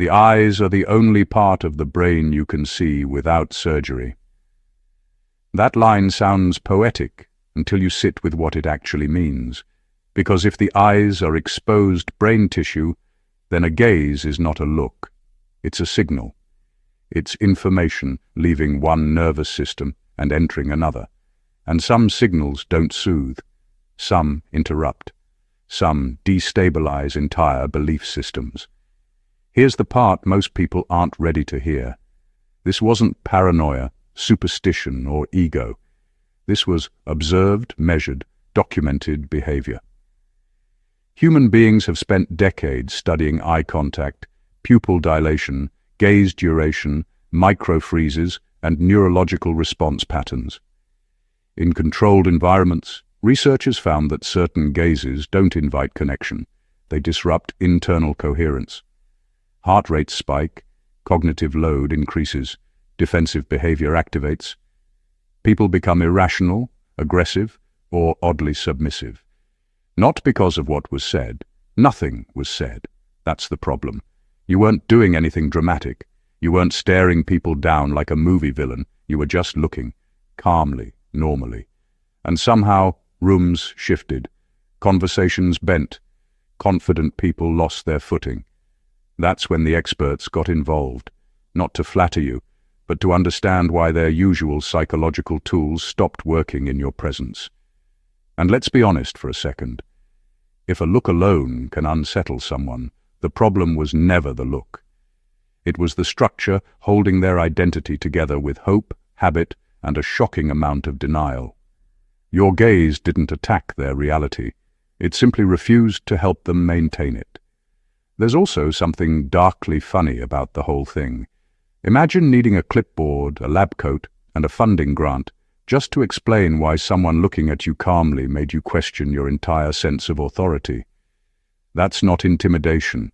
The eyes are the only part of the brain you can see without surgery. That line sounds poetic until you sit with what it actually means, because if the eyes are exposed brain tissue, then a gaze is not a look. It's a signal. It's information leaving one nervous system and entering another. And some signals don't soothe. Some interrupt. Some destabilize entire belief systems. Here's the part most people aren't ready to hear. This wasn't paranoia, superstition, or ego. This was observed, measured, documented behavior. Human beings have spent decades studying eye contact, pupil dilation, gaze duration, micro-freezes, and neurological response patterns. In controlled environments, researchers found that certain gazes don't invite connection. They disrupt internal coherence. Heart rates spike, cognitive load increases, defensive behavior activates. People become irrational, aggressive, or oddly submissive. Not because of what was said. Nothing was said. That's the problem. You weren't doing anything dramatic. You weren't staring people down like a movie villain. You were just looking, calmly, normally. And somehow, rooms shifted. Conversations bent. Confident people lost their footing. That's when the experts got involved. Not to flatter you, but to understand why their usual psychological tools stopped working in your presence. And let's be honest for a second. If a look alone can unsettle someone, the problem was never the look. It was the structure holding their identity together with hope, habit, and a shocking amount of denial. Your gaze didn't attack their reality. It simply refused to help them maintain it. There's also something darkly funny about the whole thing. Imagine needing a clipboard, a lab coat, and a funding grant just to explain why someone looking at you calmly made you question your entire sense of authority. That's not intimidation.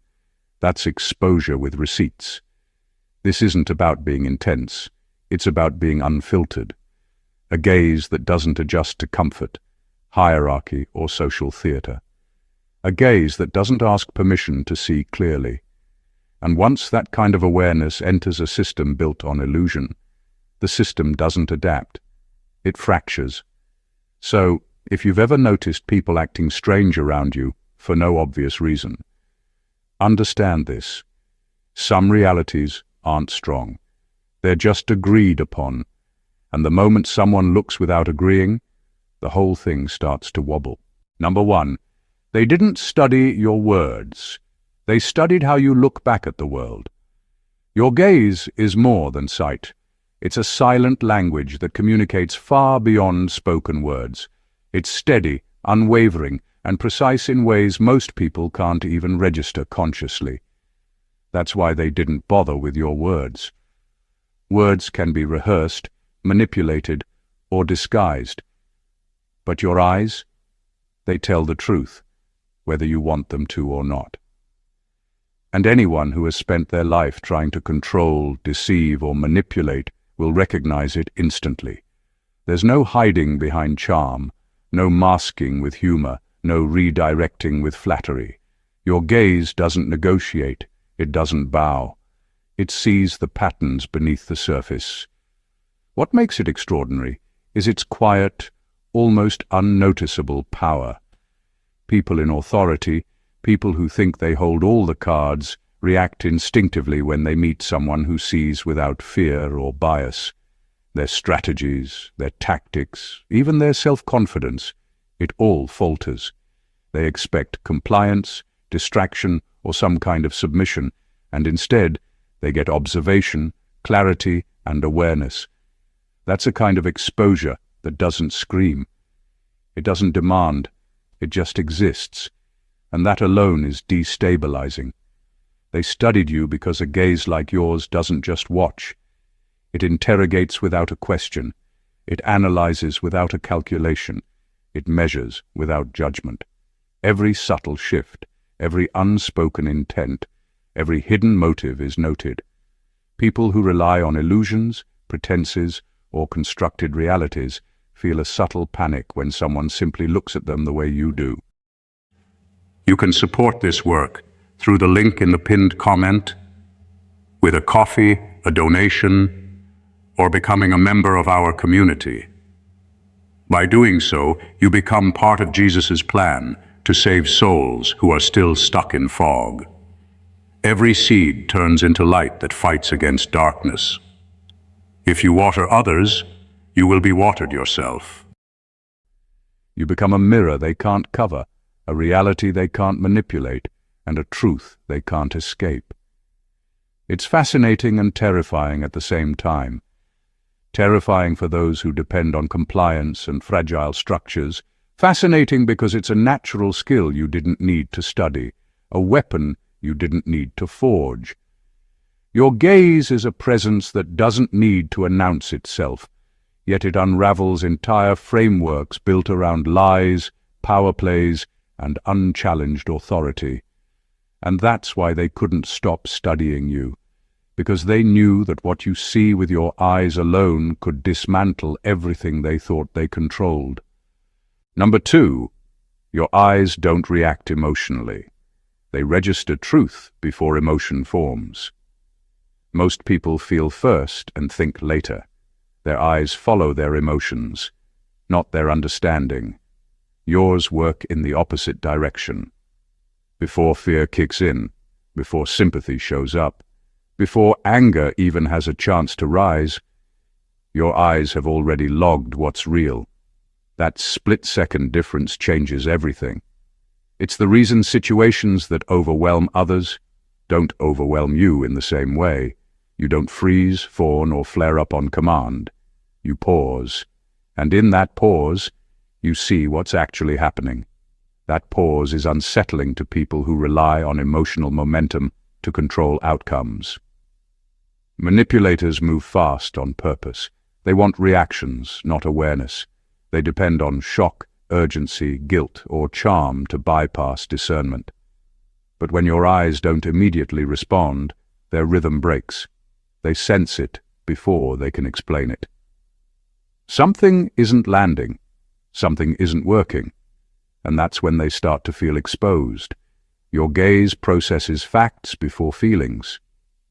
That's exposure with receipts. This isn't about being intense. It's about being unfiltered. A gaze that doesn't adjust to comfort, hierarchy, or social theater. A gaze that doesn't ask permission to see clearly. And once that kind of awareness enters a system built on illusion, the system doesn't adapt. It fractures. So, if you've ever noticed people acting strange around you for no obvious reason, understand this. Some realities aren't strong. They're just agreed upon. And the moment someone looks without agreeing, the whole thing starts to wobble. Number 1. They didn't study your words. They studied how you look back at the world. Your gaze is more than sight. It's a silent language that communicates far beyond spoken words. It's steady, unwavering, and precise in ways most people can't even register consciously. That's why they didn't bother with your words. Words can be rehearsed, manipulated, or disguised. But your eyes, they tell the truth, whether you want them to or not. And anyone who has spent their life trying to control, deceive, or manipulate will recognize it instantly. There's no hiding behind charm, no masking with humor, no redirecting with flattery. Your gaze doesn't negotiate, it doesn't bow. It sees the patterns beneath the surface. What makes it extraordinary is its quiet, almost unnoticeable power. People in authority, people who think they hold all the cards, react instinctively when they meet someone who sees without fear or bias. Their strategies, their tactics, even their self-confidence, it all falters. They expect compliance, distraction, or some kind of submission, and instead they get observation, clarity, and awareness. That's a kind of exposure that doesn't scream. It doesn't demand. It just exists. And that alone is destabilizing. They studied you because a gaze like yours doesn't just watch. It interrogates without a question. It analyzes without a calculation. It measures without judgment. Every subtle shift, every unspoken intent, every hidden motive is noted. People who rely on illusions, pretenses, or constructed realities feel a subtle panic when someone simply looks at them the way you do. You can support this work through the link in the pinned comment, with a coffee, a donation, or becoming a member of our community. By doing so, you become part of Jesus' plan to save souls who are still stuck in fog. Every seed turns into light that fights against darkness. If you water others, you will be watered yourself. You become a mirror they can't cover, a reality they can't manipulate, and a truth they can't escape. It's fascinating and terrifying at the same time. Terrifying for those who depend on compliance and fragile structures. Fascinating because it's a natural skill you didn't need to study, a weapon you didn't need to forge. Your gaze is a presence that doesn't need to announce itself, yet it unravels entire frameworks built around lies, power plays, and unchallenged authority. And that's why they couldn't stop studying you, because they knew that what you see with your eyes alone could dismantle everything they thought they controlled. Number 2, your eyes don't react emotionally. They register truth before emotion forms. Most people feel first and think later. Their eyes follow their emotions, not their understanding. Yours work in the opposite direction. Before fear kicks in, before sympathy shows up, before anger even has a chance to rise, your eyes have already logged what's real. That split-second difference changes everything. It's the reason situations that overwhelm others don't overwhelm you in the same way. You don't freeze, fawn, or flare up on command. You pause, and in that pause, you see what's actually happening. That pause is unsettling to people who rely on emotional momentum to control outcomes. Manipulators move fast on purpose. They want reactions, not awareness. They depend on shock, urgency, guilt, or charm to bypass discernment. But when your eyes don't immediately respond, their rhythm breaks. They sense it before they can explain it. Something isn't landing. Something isn't working. And that's when they start to feel exposed. Your gaze processes facts before feelings.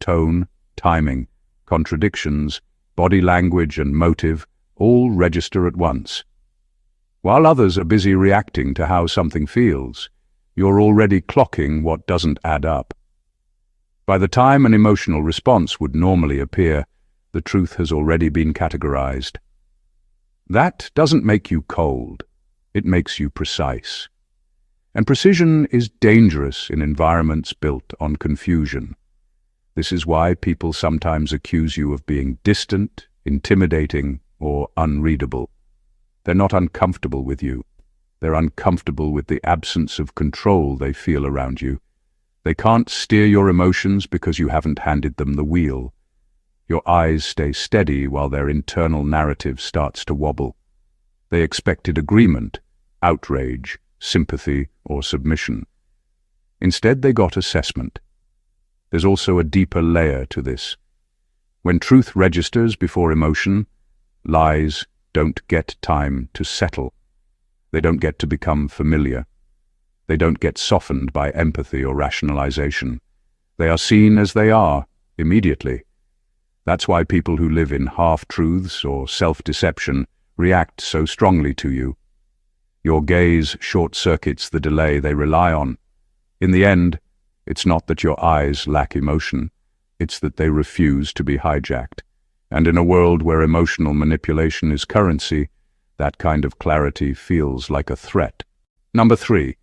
Tone, timing, contradictions, body language and motive all register at once. While others are busy reacting to how something feels, you're already clocking what doesn't add up. By the time an emotional response would normally appear, the truth has already been categorized. That doesn't make you cold. It makes you precise. And precision is dangerous in environments built on confusion. This is why people sometimes accuse you of being distant, intimidating, or unreadable. They're not uncomfortable with you. They're uncomfortable with the absence of control they feel around you. They can't steer your emotions because you haven't handed them the wheel. Your eyes stay steady while their internal narrative starts to wobble. They expected agreement, outrage, sympathy, or submission. Instead, they got assessment. There's also a deeper layer to this. When truth registers before emotion, lies don't get time to settle. They don't get to become familiar. They don't get softened by empathy or rationalization. They are seen as they are, immediately. That's why people who live in half-truths or self-deception react so strongly to you. Your gaze short-circuits the delay they rely on. In the end, it's not that your eyes lack emotion, it's that they refuse to be hijacked. And in a world where emotional manipulation is currency, that kind of clarity feels like a threat. Number 3.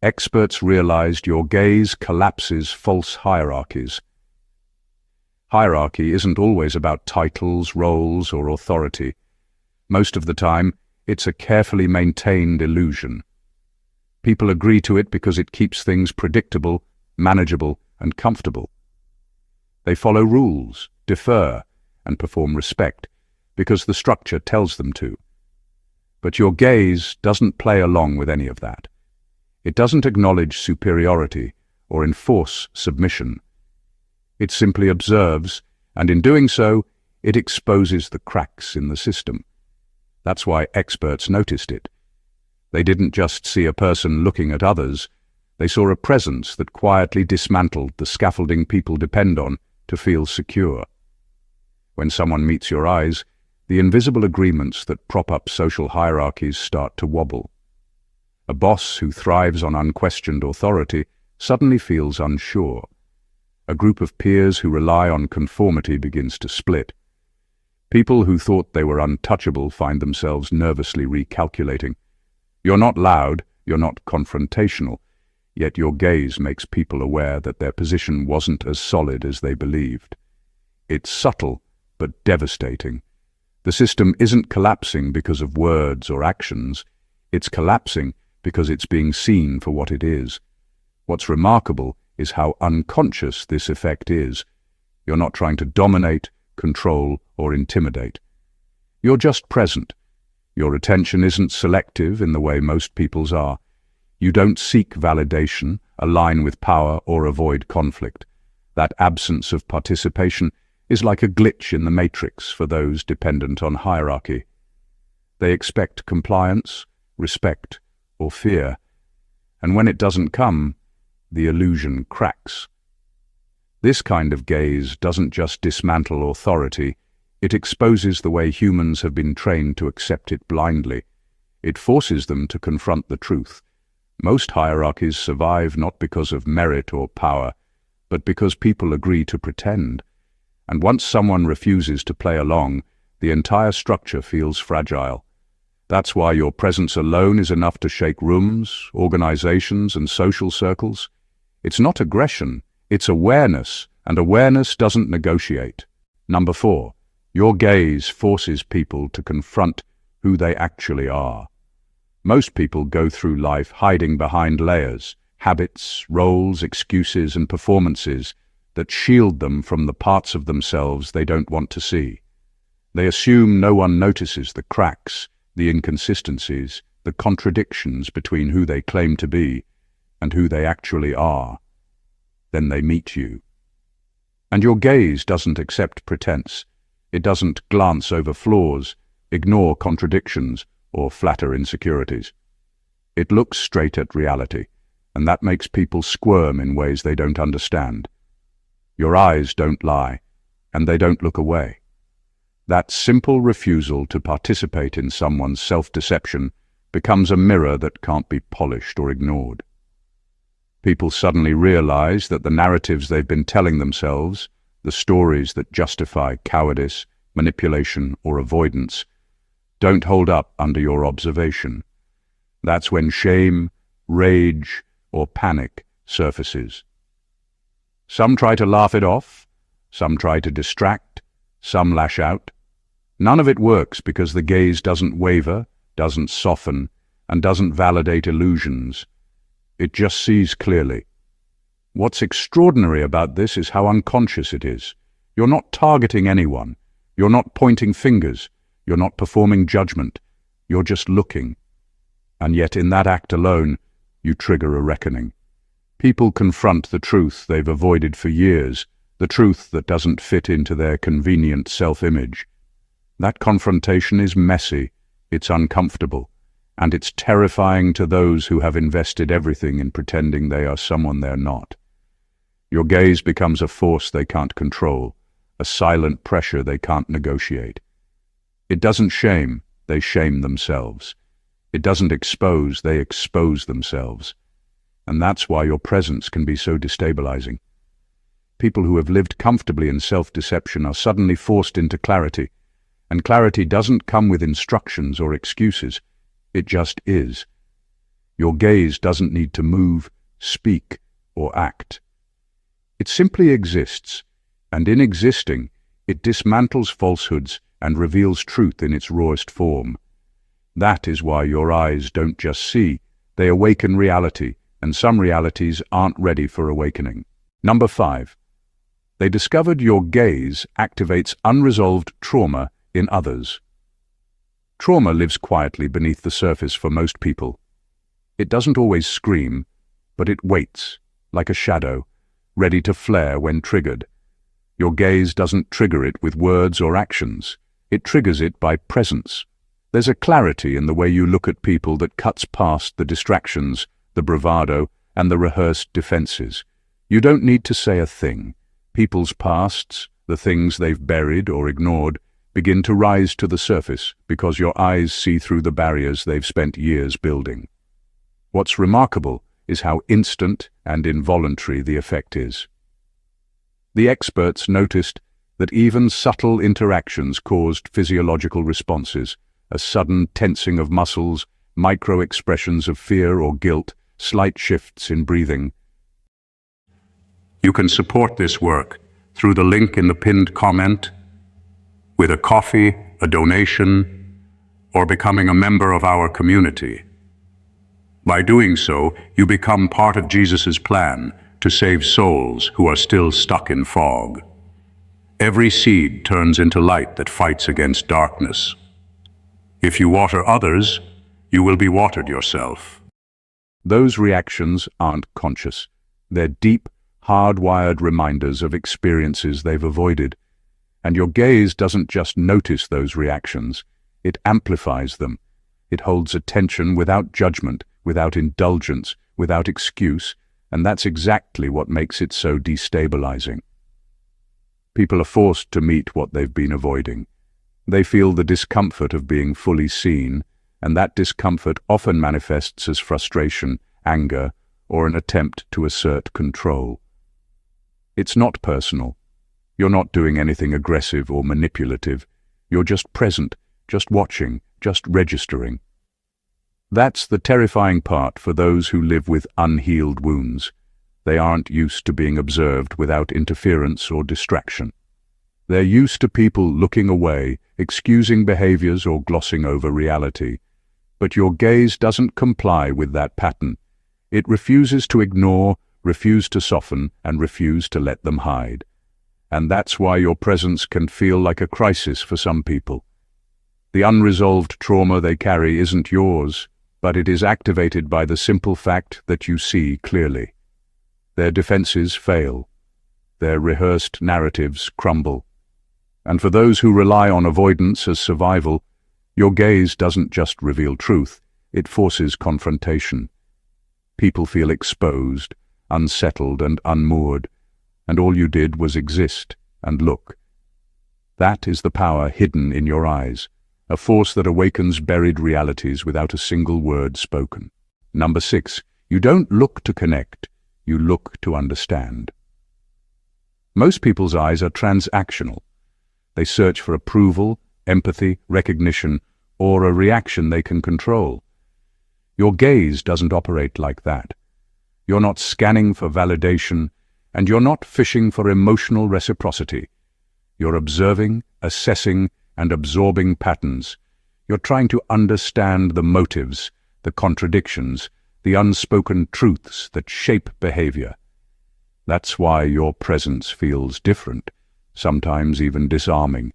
Experts realized your gaze collapses false hierarchies. Hierarchy isn't always about titles, roles, or authority. Most of the time, it's a carefully maintained illusion. People agree to it because it keeps things predictable, manageable, and comfortable. They follow rules, defer, and perform respect because the structure tells them to. But your gaze doesn't play along with any of that. It doesn't acknowledge superiority or enforce submission. It simply observes, and in doing so, it exposes the cracks in the system. That's why experts noticed it. They didn't just see a person looking at others, they saw a presence that quietly dismantled the scaffolding people depend on to feel secure. When someone meets your eyes, the invisible agreements that prop up social hierarchies start to wobble. A boss who thrives on unquestioned authority suddenly feels unsure. A group of peers who rely on conformity begins to split. People who thought they were untouchable find themselves nervously recalculating. You're not loud, you're not confrontational, yet your gaze makes people aware that their position wasn't as solid as they believed. It's subtle, but devastating. The system isn't collapsing because of words or actions. It's collapsing because it's being seen for what it is. What's remarkable is how unconscious this effect is. You're not trying to dominate, control, or intimidate. You're just present. Your attention isn't selective in the way most people's are. You don't seek validation, align with power, or avoid conflict. That absence of participation is like a glitch in the matrix for those dependent on hierarchy. They expect compliance, respect, or fear, and when it doesn't come, the illusion cracks. This kind of gaze doesn't just dismantle authority, it exposes the way humans have been trained to accept it blindly. It forces them to confront the truth. Most hierarchies survive not because of merit or power, but because people agree to pretend. And once someone refuses to play along, the entire structure feels fragile. That's why your presence alone is enough to shake rooms, organizations, and social circles. It's not aggression, it's awareness, and awareness doesn't negotiate. Number 4, your gaze forces people to confront who they actually are. Most people go through life hiding behind layers, habits, roles, excuses, and performances that shield them from the parts of themselves they don't want to see. They assume no one notices the cracks, the inconsistencies, the contradictions between who they claim to be and who they actually are. Then they meet you. And your gaze doesn't accept pretense. It doesn't glance over flaws, ignore contradictions, or flatter insecurities. It looks straight at reality, and that makes people squirm in ways they don't understand. Your eyes don't lie, and they don't look away. That simple refusal to participate in someone's self-deception becomes a mirror that can't be polished or ignored. People suddenly realize that the narratives they've been telling themselves, the stories that justify cowardice, manipulation, or avoidance, don't hold up under your observation. That's when shame, rage, or panic surfaces. Some try to laugh it off, some try to distract, some lash out. None of it works because the gaze doesn't waver, doesn't soften, and doesn't validate illusions. It just sees clearly. What's extraordinary about this is how unconscious it is. You're not targeting anyone. You're not pointing fingers. You're not performing judgment. You're just looking. And yet in that act alone, you trigger a reckoning. People confront the truth they've avoided for years, the truth that doesn't fit into their convenient self-image. That confrontation is messy, it's uncomfortable, and it's terrifying to those who have invested everything in pretending they are someone they're not. Your gaze becomes a force they can't control, a silent pressure they can't negotiate. It doesn't shame, they shame themselves. It doesn't expose, they expose themselves. And that's why your presence can be so destabilizing. People who have lived comfortably in self-deception are suddenly forced into clarity, and clarity doesn't come with instructions or excuses. It just is. Your gaze doesn't need to move, speak, or act. It simply exists, and in existing, it dismantles falsehoods and reveals truth in its rawest form. That is why your eyes don't just see, they awaken reality, and some realities aren't ready for awakening. Number 5. They discovered your gaze activates unresolved trauma in others. Trauma lives quietly beneath the surface for most people. It doesn't always scream, but it waits, like a shadow, ready to flare when triggered. Your gaze doesn't trigger it with words or actions. It triggers it by presence. There's a clarity in the way you look at people that cuts past the distractions, the bravado, and the rehearsed defenses. You don't need to say a thing. People's pasts, the things they've buried or ignored, begin to rise to the surface because your eyes see through the barriers they've spent years building. What's remarkable is how instant and involuntary the effect is. The experts noticed that even subtle interactions caused physiological responses, a sudden tensing of muscles, micro-expressions of fear or guilt, slight shifts in breathing. You can support this work through the link in the pinned comment, with a coffee, a donation, or becoming a member of our community. By doing so, you become part of Jesus' plan to save souls who are still stuck in fog. Every seed turns into light that fights against darkness. If you water others, you will be watered yourself. Those reactions aren't conscious. They're deep, hardwired reminders of experiences they've avoided. And your gaze doesn't just notice those reactions, it amplifies them. It holds attention without judgment, without indulgence, without excuse, and that's exactly what makes it so destabilizing. People are forced to meet what they've been avoiding. They feel the discomfort of being fully seen, and that discomfort often manifests as frustration, anger, or an attempt to assert control. It's not personal. You're not doing anything aggressive or manipulative. You're just present, just watching, just registering. That's the terrifying part for those who live with unhealed wounds. They aren't used to being observed without interference or distraction. They're used to people looking away, excusing behaviors or glossing over reality. But your gaze doesn't comply with that pattern. It refuses to ignore, refuse to soften, and refuse to let them hide. And that's why your presence can feel like a crisis for some people. The unresolved trauma they carry isn't yours, but it is activated by the simple fact that you see clearly. Their defenses fail. Their rehearsed narratives crumble. And for those who rely on avoidance as survival, your gaze doesn't just reveal truth, it forces confrontation. People feel exposed, unsettled and unmoored, and all you did was exist and look. That is the power hidden in your eyes, a force that awakens buried realities without a single word spoken. Number 6, you don't look to connect, you look to understand. Most people's eyes are transactional. They search for approval, empathy, recognition, or a reaction they can control. Your gaze doesn't operate like that. You're not scanning for validation, and you're not fishing for emotional reciprocity. You're observing, assessing, and absorbing patterns. You're trying to understand the motives, the contradictions, the unspoken truths that shape behavior. That's why your presence feels different, sometimes even disarming.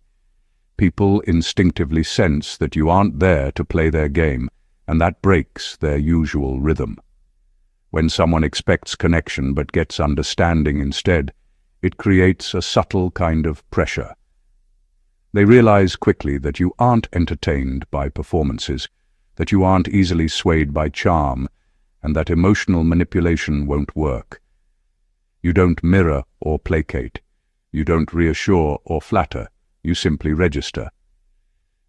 People instinctively sense that you aren't there to play their game, and that breaks their usual rhythm. When someone expects connection but gets understanding instead, it creates a subtle kind of pressure. They realize quickly that you aren't entertained by performances, that you aren't easily swayed by charm, and that emotional manipulation won't work. You don't mirror or placate. You don't reassure or flatter. You simply register.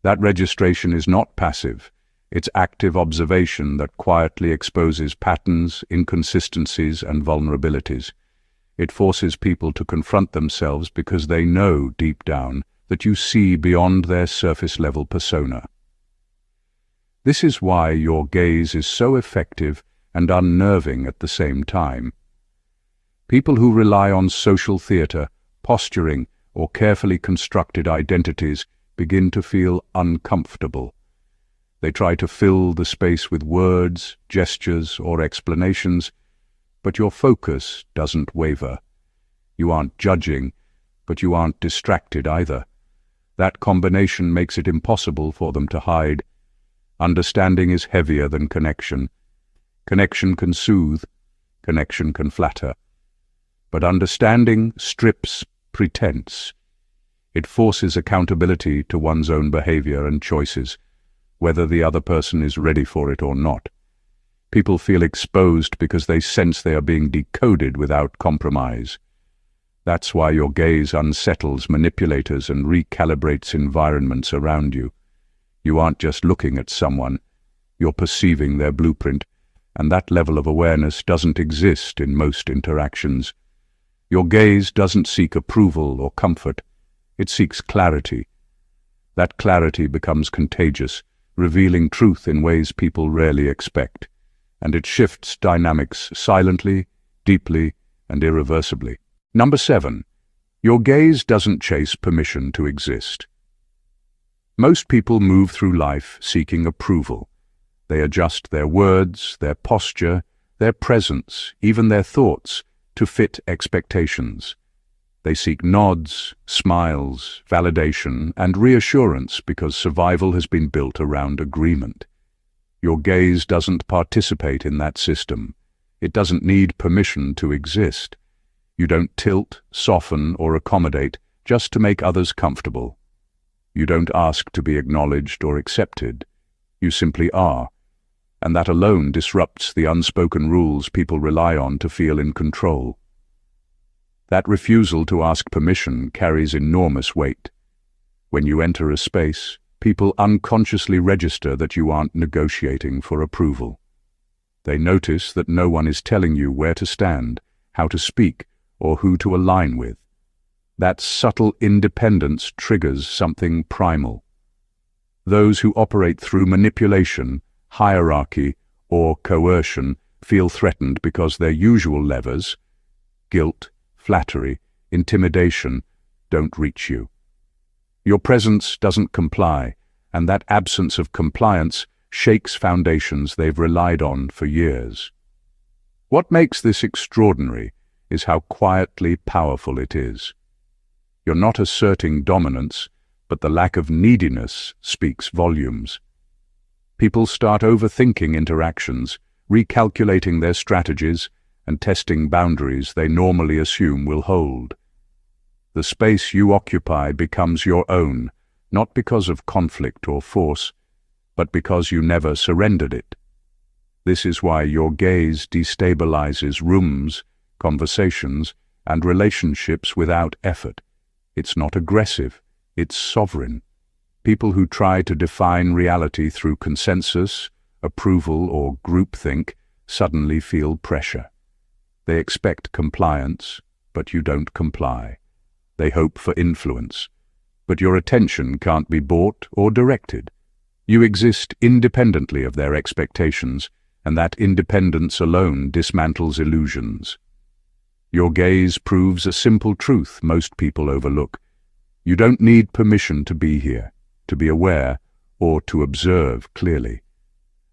That registration is not passive. It's active observation that quietly exposes patterns, inconsistencies, and vulnerabilities. It forces people to confront themselves because they know deep down that you see beyond their surface-level persona. This is why your gaze is so effective and unnerving at the same time. People who rely on social theater, posturing, or carefully constructed identities begin to feel uncomfortable. They try to fill the space with words, gestures, or explanations, but your focus doesn't waver. You aren't judging, but you aren't distracted either. That combination makes it impossible for them to hide. Understanding is heavier than connection. Connection can soothe, connection can flatter. But understanding strips pretense. It forces accountability to one's own behavior and choices, whether the other person is ready for it or not. People feel exposed because they sense they are being decoded without compromise. That's why your gaze unsettles manipulators and recalibrates environments around you. You aren't just looking at someone, you're perceiving their blueprint, and that level of awareness doesn't exist in most interactions. Your gaze doesn't seek approval or comfort, it seeks clarity. That clarity becomes contagious, revealing truth in ways people rarely expect, and it shifts dynamics silently, deeply, and irreversibly. Number 7. Your gaze doesn't chase permission to exist. Most people move through life seeking approval. They adjust their words, their posture, their presence, even their thoughts, to fit expectations. They seek nods, smiles, validation, and reassurance because survival has been built around agreement. Your gaze doesn't participate in that system. It doesn't need permission to exist. You don't tilt, soften, or accommodate just to make others comfortable. You don't ask to be acknowledged or accepted. You simply are. And that alone disrupts the unspoken rules people rely on to feel in control. That refusal to ask permission carries enormous weight. When you enter a space, people unconsciously register that you aren't negotiating for approval. They notice that no one is telling you where to stand, how to speak, or who to align with. That subtle independence triggers something primal. Those who operate through manipulation, hierarchy, or coercion feel threatened because their usual levers, guilt, flattery, intimidation, don't reach you. Your presence doesn't comply, and that absence of compliance shakes foundations they've relied on for years. What makes this extraordinary is how quietly powerful it is. You're not asserting dominance, but the lack of neediness speaks volumes. People start overthinking interactions, recalculating their strategies, and testing boundaries they normally assume will hold. The space you occupy becomes your own, not because of conflict or force, but because you never surrendered it. This is why your gaze destabilizes rooms, conversations, and relationships without effort. It's not aggressive, it's sovereign. People who try to define reality through consensus, approval, or groupthink suddenly feel pressure. They expect compliance, but you don't comply. They hope for influence, but your attention can't be bought or directed. You exist independently of their expectations, and that independence alone dismantles illusions. Your gaze proves a simple truth most people overlook. You don't need permission to be here, to be aware, or to observe clearly.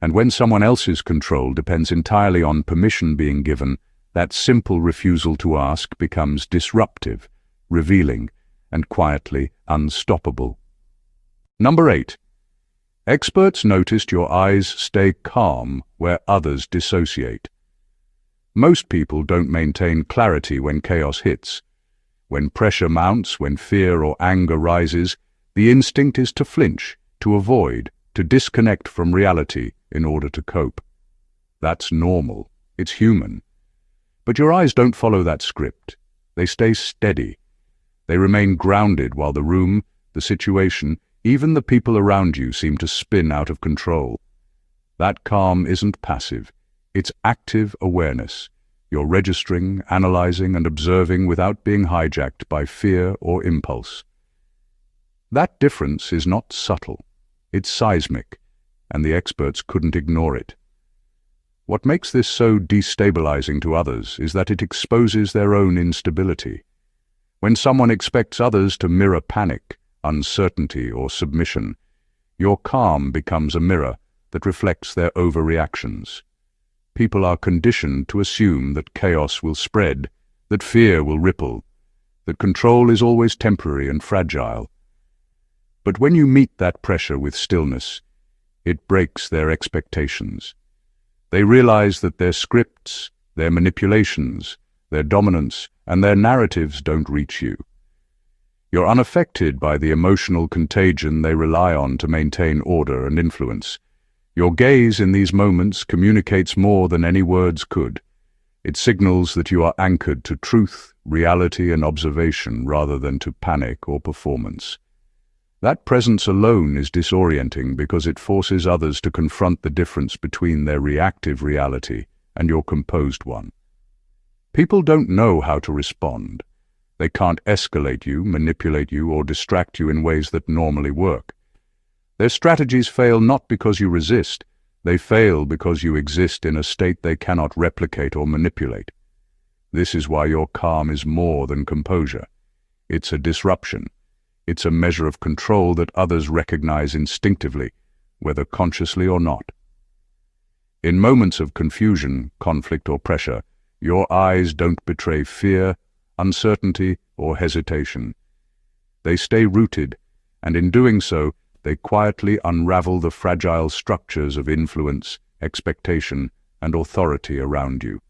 And when someone else's control depends entirely on permission being given, that simple refusal to ask becomes disruptive, revealing, and quietly unstoppable. Number 8. Experts noticed your eyes stay calm where others dissociate. Most people don't maintain clarity when chaos hits. When pressure mounts, when fear or anger rises, the instinct is to flinch, to avoid, to disconnect from reality in order to cope. That's normal. It's human. But your eyes don't follow that script. They stay steady. They remain grounded while the room, the situation, even the people around you seem to spin out of control. That calm isn't passive. It's active awareness. You're registering, analyzing, and observing without being hijacked by fear or impulse. That difference is not subtle. It's seismic, and the experts couldn't ignore it. What makes this so destabilizing to others is that it exposes their own instability. When someone expects others to mirror panic, uncertainty, or submission, your calm becomes a mirror that reflects their overreactions. People are conditioned to assume that chaos will spread, that fear will ripple, that control is always temporary and fragile. But when you meet that pressure with stillness, it breaks their expectations. They realize that their scripts, their manipulations, their dominance, and their narratives don't reach you. You're unaffected by the emotional contagion they rely on to maintain order and influence. Your gaze in these moments communicates more than any words could. It signals that you are anchored to truth, reality, and observation rather than to panic or performance. That presence alone is disorienting because it forces others to confront the difference between their reactive reality and your composed one. People don't know how to respond. They can't escalate you, manipulate you, or distract you in ways that normally work. Their strategies fail not because you resist. They fail because you exist in a state they cannot replicate or manipulate. This is why your calm is more than composure. It's a disruption. It's a measure of control that others recognize instinctively, whether consciously or not. In moments of confusion, conflict, or pressure, your eyes don't betray fear, uncertainty, or hesitation. They stay rooted, and in doing so, they quietly unravel the fragile structures of influence, expectation, and authority around you.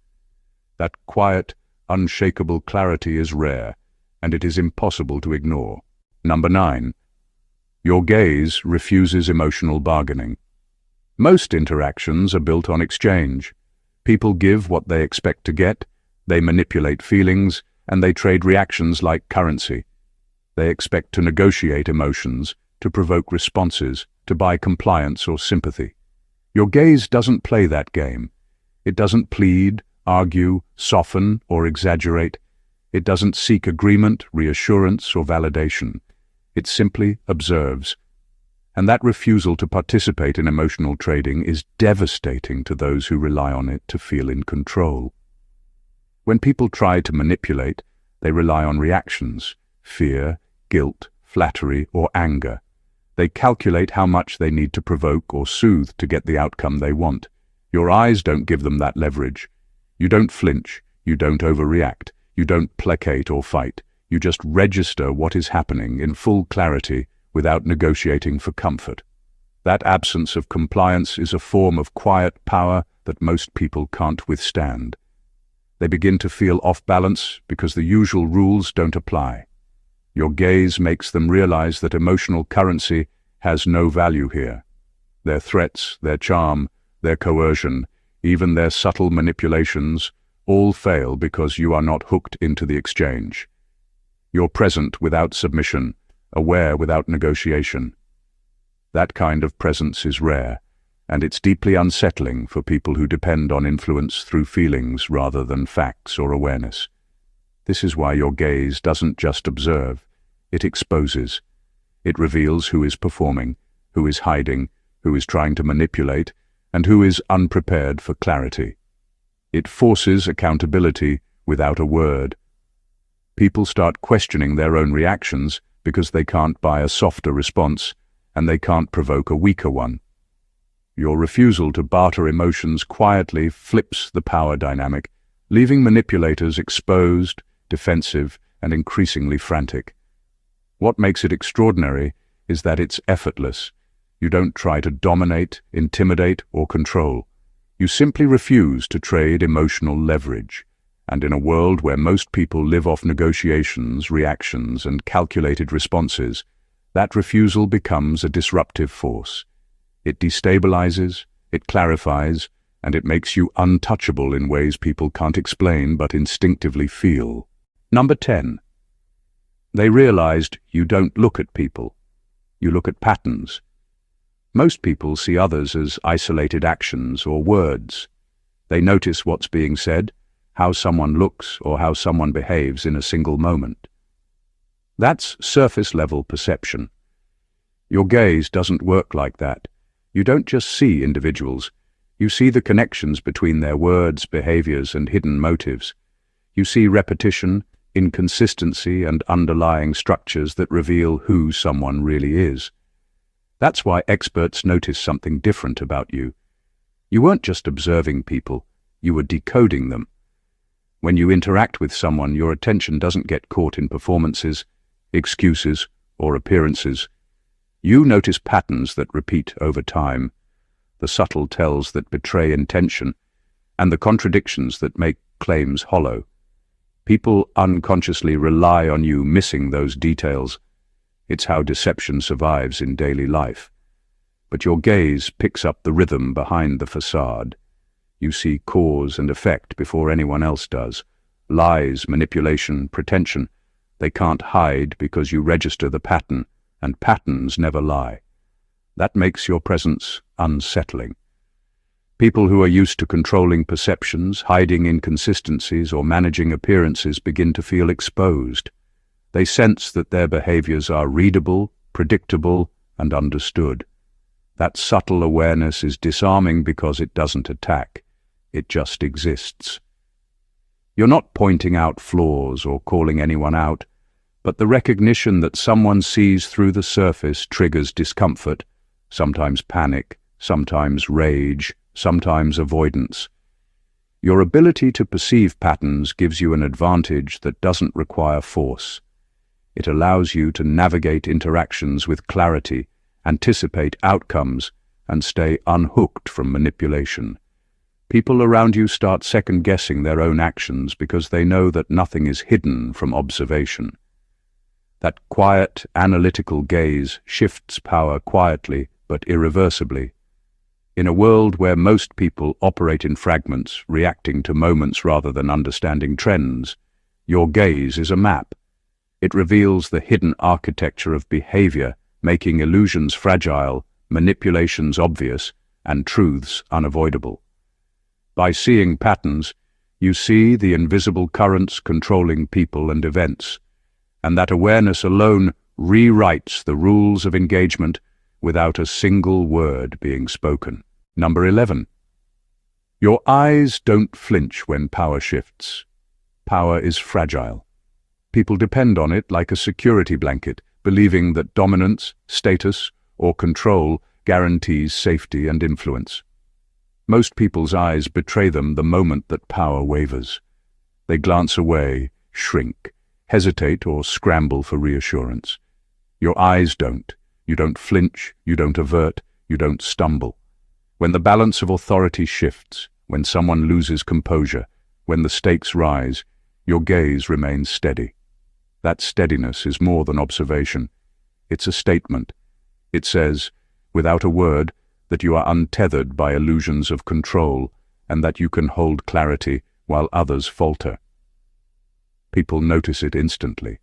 That quiet, unshakable clarity is rare, and it is impossible to ignore. Number 9. Your gaze refuses emotional bargaining. Most interactions are built on exchange. People give what they expect to get, they manipulate feelings, and they trade reactions like currency. They expect to negotiate emotions, to provoke responses, to buy compliance or sympathy. Your gaze doesn't play that game. It doesn't plead, argue, soften, or exaggerate. It doesn't seek agreement, reassurance, or validation. It simply observes. And that refusal to participate in emotional trading is devastating to those who rely on it to feel in control. When people try to manipulate, they rely on reactions: fear, guilt, flattery, or anger. They calculate how much they need to provoke or soothe to get the outcome they want. Your eyes don't give them that leverage. You don't flinch, you don't overreact, you don't placate or fight. You just register what is happening in full clarity without negotiating for comfort. That absence of compliance is a form of quiet power that most people can't withstand. They begin to feel off balance because the usual rules don't apply. Your gaze makes them realize that emotional currency has no value here. Their threats, their charm, their coercion, even their subtle manipulations, all fail because you are not hooked into the exchange. You're present without submission, aware without negotiation. That kind of presence is rare, and it's deeply unsettling for people who depend on influence through feelings rather than facts or awareness. This is why your gaze doesn't just observe, it exposes. It reveals who is performing, who is hiding, who is trying to manipulate, and who is unprepared for clarity. It forces accountability without a word. People start questioning their own reactions because they can't buy a softer response, and they can't provoke a weaker one. Your refusal to barter emotions quietly flips the power dynamic, leaving manipulators exposed, defensive, and increasingly frantic. What makes it extraordinary is that it's effortless. You don't try to dominate, intimidate, or control. You simply refuse to trade emotional leverage. And in a world where most people live off negotiations, reactions, and calculated responses, that refusal becomes a disruptive force. It destabilizes, it clarifies, and it makes you untouchable in ways people can't explain but instinctively feel. Number 10. They realized you don't look at people. You look at patterns. Most people see others as isolated actions or words. They notice what's being said, how someone looks, or how someone behaves in a single moment. That's surface-level perception. Your gaze doesn't work like that. You don't just see individuals. You see the connections between their words, behaviors, and hidden motives. You see repetition, inconsistency, and underlying structures that reveal who someone really is. That's why experts notice something different about you. You weren't just observing people, you were decoding them. When you interact with someone, your attention doesn't get caught in performances, excuses, or appearances. You notice patterns that repeat over time, the subtle tells that betray intention, and the contradictions that make claims hollow. People unconsciously rely on you missing those details. It's how deception survives in daily life. But your gaze picks up the rhythm behind the facade. You see cause and effect before anyone else does. Lies, manipulation, pretension. They can't hide because you register the pattern, and patterns never lie. That makes your presence unsettling. People who are used to controlling perceptions, hiding inconsistencies, or managing appearances begin to feel exposed. They sense that their behaviors are readable, predictable, and understood. That subtle awareness is disarming because it doesn't attack. It just exists. You're not pointing out flaws or calling anyone out, but the recognition that someone sees through the surface triggers discomfort, sometimes panic, sometimes rage, sometimes avoidance. Your ability to perceive patterns gives you an advantage that doesn't require force. It allows you to navigate interactions with clarity, anticipate outcomes, and stay unhooked from manipulation. People around you start second-guessing their own actions because they know that nothing is hidden from observation. That quiet, analytical gaze shifts power quietly but irreversibly. In a world where most people operate in fragments, reacting to moments rather than understanding trends, your gaze is a map. It reveals the hidden architecture of behavior, making illusions fragile, manipulations obvious, and truths unavoidable. By seeing patterns, you see the invisible currents controlling people and events, and that awareness alone rewrites the rules of engagement without a single word being spoken. Number 11. Your eyes don't flinch when power shifts. Power is fragile. People depend on it like a security blanket, believing that dominance, status, or control guarantees safety and influence. Most people's eyes betray them the moment that power wavers. They glance away, shrink, hesitate, or scramble for reassurance. Your eyes don't. You don't flinch, you don't avert, you don't stumble. When the balance of authority shifts, when someone loses composure, when the stakes rise, your gaze remains steady. That steadiness is more than observation. It's a statement. It says, without a word, that you are untethered by illusions of control and that you can hold clarity while others falter. People notice it instantly.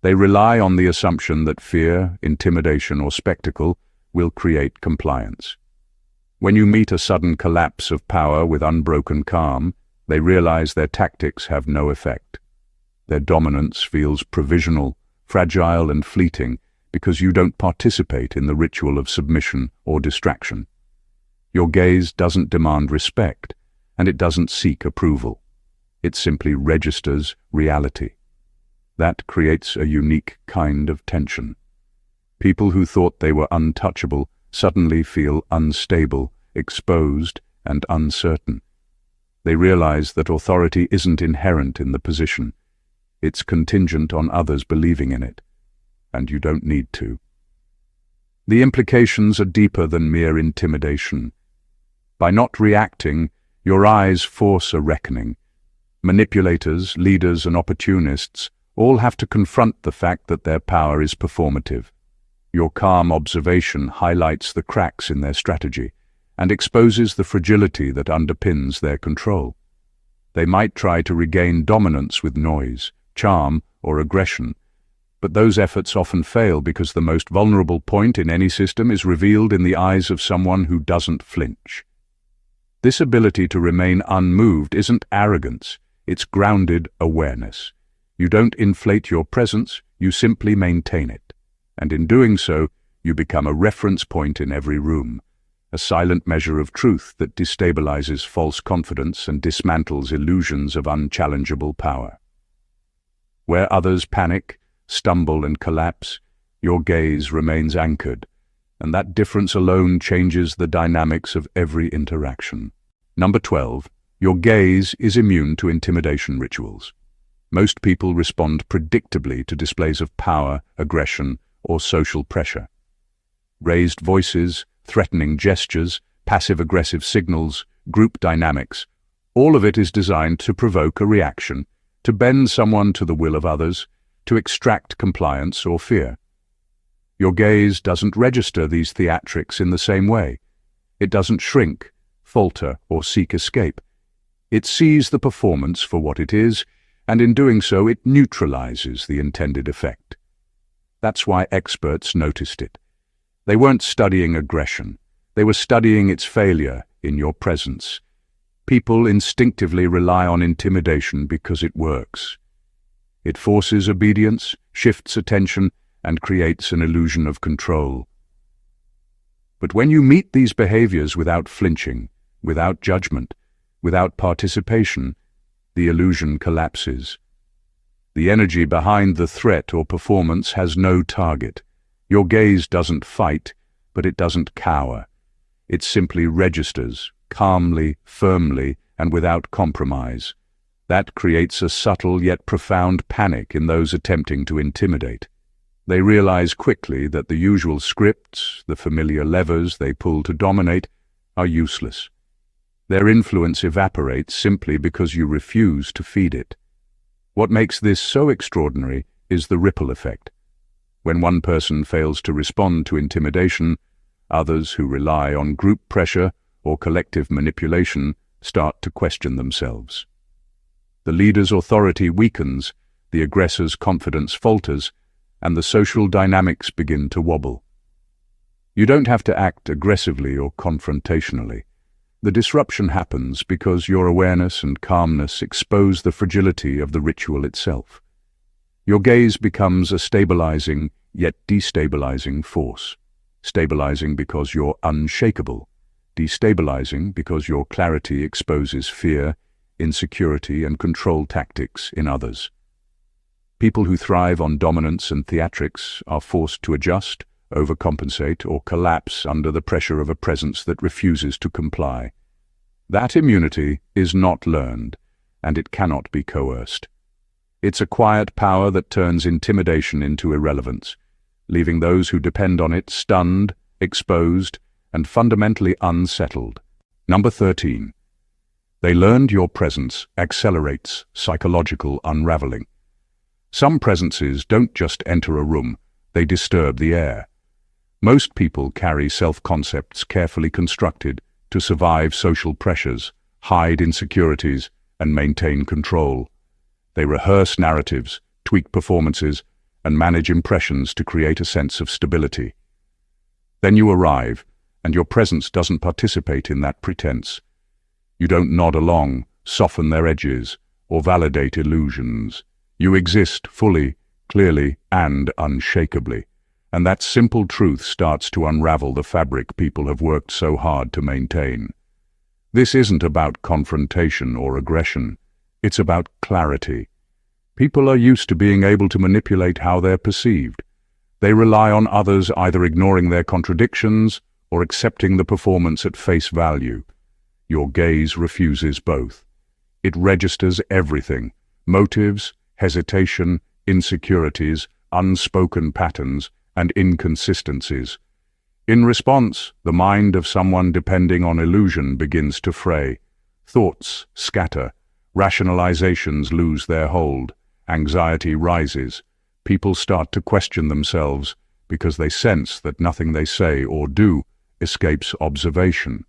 They rely on the assumption that fear, intimidation, or spectacle will create compliance. When you meet a sudden collapse of power with unbroken calm, they realize their tactics have no effect. Their dominance feels provisional, fragile, and fleeting because you don't participate in the ritual of submission or distraction. Your gaze doesn't demand respect, and it doesn't seek approval. It simply registers reality. That creates a unique kind of tension. People who thought they were untouchable suddenly feel unstable, exposed, and uncertain. They realize that authority isn't inherent in the position. It's contingent on others believing in it, and you don't need to. The implications are deeper than mere intimidation. By not reacting, your eyes force a reckoning. Manipulators, leaders, and opportunists all have to confront the fact that their power is performative. Your calm observation highlights the cracks in their strategy and exposes the fragility that underpins their control. They might try to regain dominance with noise, charm, or aggression, but those efforts often fail because the most vulnerable point in any system is revealed in the eyes of someone who doesn't flinch. This ability to remain unmoved isn't arrogance, it's grounded awareness. You don't inflate your presence, you simply maintain it. And in doing so, you become a reference point in every room, a silent measure of truth that destabilizes false confidence and dismantles illusions of unchallengeable power. Where others panic, stumble, and collapse, your gaze remains anchored, and that difference alone changes the dynamics of every interaction. Number 12. Your gaze is immune to intimidation rituals. Most people respond predictably to displays of power, aggression, or social pressure. Raised voices, threatening gestures, passive-aggressive signals, group dynamics, all of it is designed to provoke a reaction, to bend someone to the will of others, to extract compliance or fear. Your gaze doesn't register these theatrics in the same way. It doesn't shrink, falter, or seek escape. It sees the performance for what it is, and in doing so it neutralizes the intended effect. That's why experts noticed it. They weren't studying aggression. They were studying its failure in your presence. People instinctively rely on intimidation because it works. It forces obedience, shifts attention, and creates an illusion of control. But when you meet these behaviors without flinching, without judgment, without participation, the illusion collapses. The energy behind the threat or performance has no target. Your gaze doesn't fight, but it doesn't cower. It simply registers, calmly, firmly, and without compromise. That creates a subtle yet profound panic in those attempting to intimidate. They realize quickly that the usual scripts, the familiar levers they pull to dominate, are useless. Their influence evaporates simply because you refuse to feed it. What makes this so extraordinary is the ripple effect. When one person fails to respond to intimidation, others who rely on group pressure or collective manipulation start to question themselves. The leader's authority weakens, the aggressor's confidence falters, and the social dynamics begin to wobble. You don't have to act aggressively or confrontationally. The disruption happens because your awareness and calmness expose the fragility of the ritual itself. Your gaze becomes a stabilizing yet destabilizing force. Stabilizing because you're unshakable. Destabilizing because your clarity exposes fear, insecurity, and control tactics in others. People who thrive on dominance and theatrics are forced to adjust, overcompensate, or collapse under the pressure of a presence that refuses to comply. That immunity is not learned, and it cannot be coerced. It's a quiet power that turns intimidation into irrelevance, leaving those who depend on it stunned, exposed, and fundamentally unsettled. Number 13. They learned your presence accelerates psychological unraveling. Some presences don't just enter a room, they disturb the air. Most people carry self-concepts carefully constructed to survive social pressures, hide insecurities, and maintain control. They rehearse narratives, tweak performances, and manage impressions to create a sense of stability. Then you arrive, and your presence doesn't participate in that pretense. You don't nod along, soften their edges, or validate illusions. You exist fully, clearly, and unshakably. And that simple truth starts to unravel the fabric people have worked so hard to maintain. This isn't about confrontation or aggression. It's about clarity. People are used to being able to manipulate how they're perceived. They rely on others either ignoring their contradictions or accepting the performance at face value. Your gaze refuses both. It registers everything: motives, hesitation, insecurities, unspoken patterns, and inconsistencies. In response, the mind of someone depending on illusion begins to fray. Thoughts scatter, rationalizations lose their hold, anxiety rises. People start to question themselves because they sense that nothing they say or do escapes observation.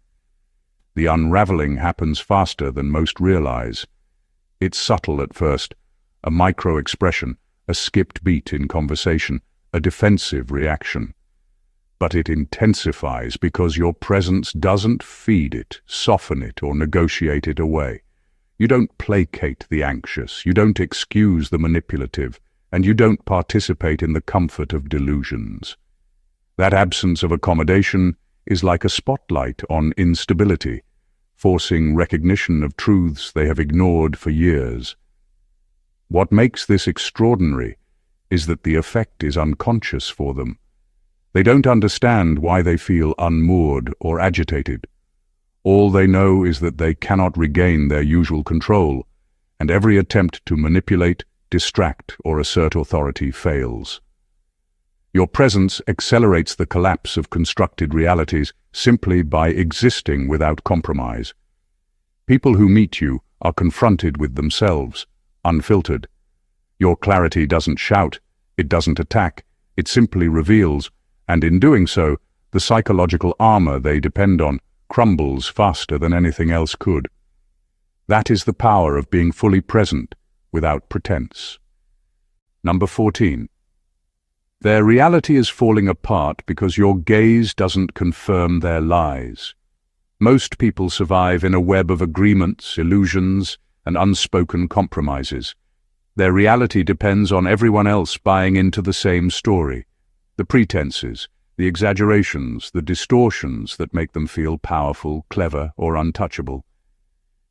The unraveling happens faster than most realize. It's subtle at first, a micro-expression, a skipped beat in conversation, a defensive reaction. But it intensifies because your presence doesn't feed it, soften it, or negotiate it away. You don't placate the anxious, you don't excuse the manipulative, and you don't participate in the comfort of delusions. That absence of accommodation is like a spotlight on instability, forcing recognition of truths they have ignored for years. What makes this extraordinary is that the effect is unconscious for them. They don't understand why they feel unmoored or agitated. All they know is that they cannot regain their usual control, and every attempt to manipulate, distract, or assert authority fails. Your presence accelerates the collapse of constructed realities simply by existing without compromise. People who meet you are confronted with themselves, unfiltered. Your clarity doesn't shout, it doesn't attack, it simply reveals, and in doing so, the psychological armor they depend on crumbles faster than anything else could. That is the power of being fully present without pretense. Number 14. Their reality is falling apart because your gaze doesn't confirm their lies. Most people survive in a web of agreements, illusions, and unspoken compromises. Their reality depends on everyone else buying into the same story. The pretenses, the exaggerations, the distortions that make them feel powerful, clever, or untouchable.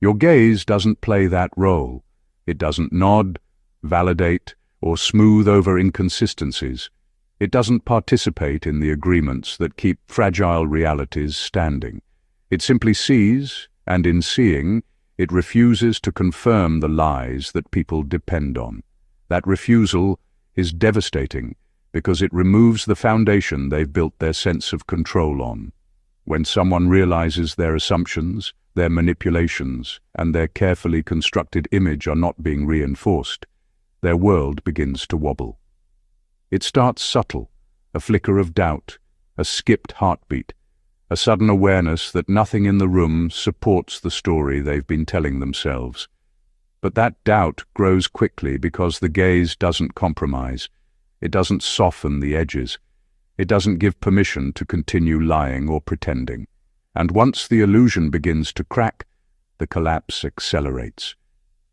Your gaze doesn't play that role. It doesn't nod, validate, or smooth over inconsistencies. It doesn't participate in the agreements that keep fragile realities standing. It simply sees, and in seeing, it refuses to confirm the lies that people depend on. That refusal is devastating because it removes the foundation they've built their sense of control on. When someone realizes their assumptions, their manipulations, and their carefully constructed image are not being reinforced, their world begins to wobble. It starts subtle, a flicker of doubt, a skipped heartbeat, a sudden awareness that nothing in the room supports the story they've been telling themselves. But that doubt grows quickly because the gaze doesn't compromise. It doesn't soften the edges. It doesn't give permission to continue lying or pretending. And once the illusion begins to crack, the collapse accelerates.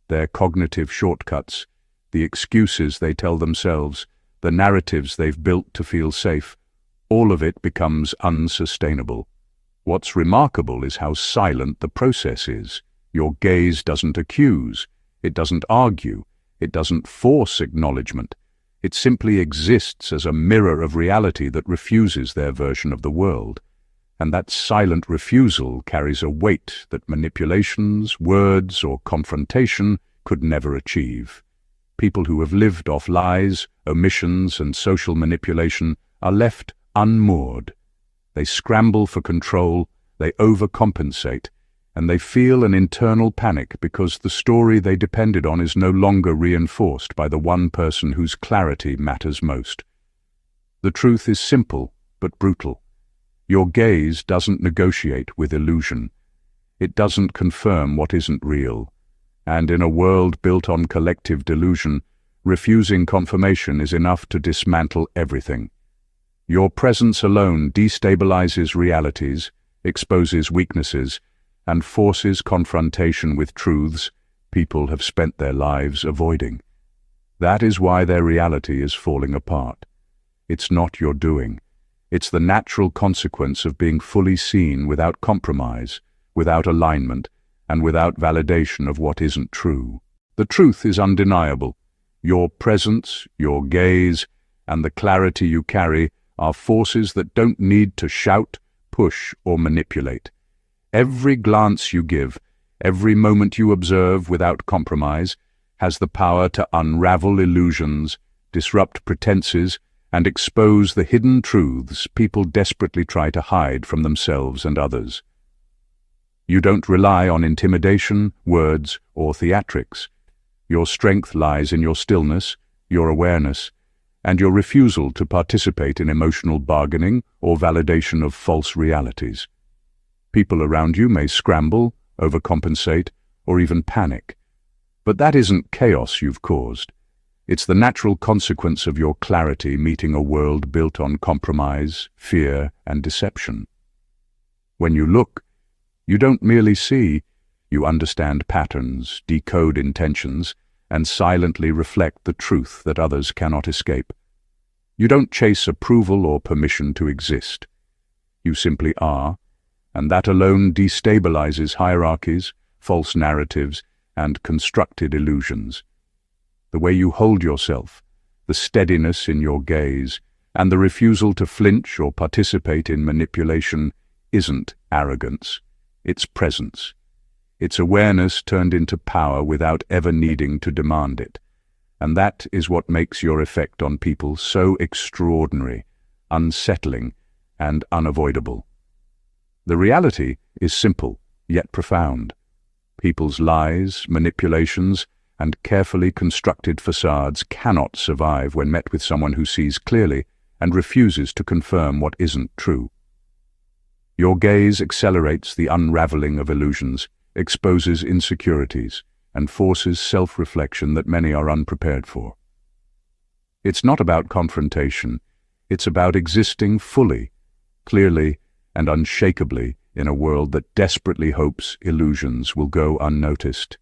Their cognitive shortcuts, the excuses they tell themselves, the narratives they've built to feel safe, all of it becomes unsustainable. What's remarkable is how silent the process is. Your gaze doesn't accuse, it doesn't argue, it doesn't force acknowledgement. It simply exists as a mirror of reality that refuses their version of the world. And that silent refusal carries a weight that manipulations, words, or confrontation could never achieve. People who have lived off lies, omissions, and social manipulation are left unmoored. They scramble for control, they overcompensate, and they feel an internal panic because the story they depended on is no longer reinforced by the one person whose clarity matters most. The truth is simple but brutal. Your gaze doesn't negotiate with illusion. It doesn't confirm what isn't real. And in a world built on collective delusion, refusing confirmation is enough to dismantle everything. Your presence alone destabilizes realities, exposes weaknesses, and forces confrontation with truths people have spent their lives avoiding. That is why their reality is falling apart. It's not your doing. It's the natural consequence of being fully seen without compromise, without alignment, and without validation of what isn't true. The truth is undeniable. Your presence, your gaze, and the clarity you carry are forces that don't need to shout, push, or manipulate. Every glance you give, every moment you observe without compromise, has the power to unravel illusions, disrupt pretenses, and expose the hidden truths people desperately try to hide from themselves and others. You don't rely on intimidation, words, or theatrics. Your strength lies in your stillness, your awareness, and your refusal to participate in emotional bargaining or validation of false realities. People around you may scramble, overcompensate, or even panic. But that isn't chaos you've caused. It's the natural consequence of your clarity meeting a world built on compromise, fear, and deception. When you look, you don't merely see, you understand patterns, decode intentions, and silently reflect the truth that others cannot escape. You don't chase approval or permission to exist. You simply are, and that alone destabilizes hierarchies, false narratives, and constructed illusions. The way you hold yourself, the steadiness in your gaze, and the refusal to flinch or participate in manipulation isn't arrogance, it's presence. It's awareness turned into power without ever needing to demand it. And that is what makes your effect on people so extraordinary, unsettling, and unavoidable. The reality is simple, yet profound. People's lies, manipulations, and carefully constructed facades cannot survive when met with someone who sees clearly and refuses to confirm what isn't true. Your gaze accelerates the unraveling of illusions, exposes insecurities, and forces self-reflection that many are unprepared for. It's not about confrontation, it's about existing fully, clearly, and unshakably in a world that desperately hopes illusions will go unnoticed.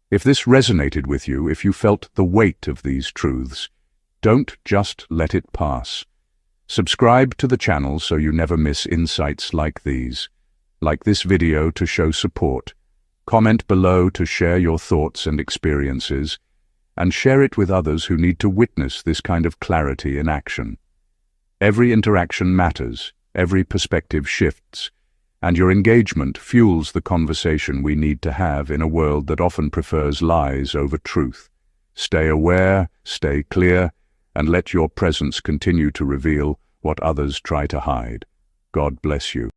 If this resonated with you, if you felt the weight of these truths, don't just let it pass. Subscribe to the channel so you never miss insights like these. Like this video to show support. Comment below to share your thoughts and experiences, and share it with others who need to witness this kind of clarity in action. Every interaction matters, every perspective shifts, and your engagement fuels the conversation we need to have in a world that often prefers lies over truth. Stay aware, stay clear, and let your presence continue to reveal what others try to hide. God bless you.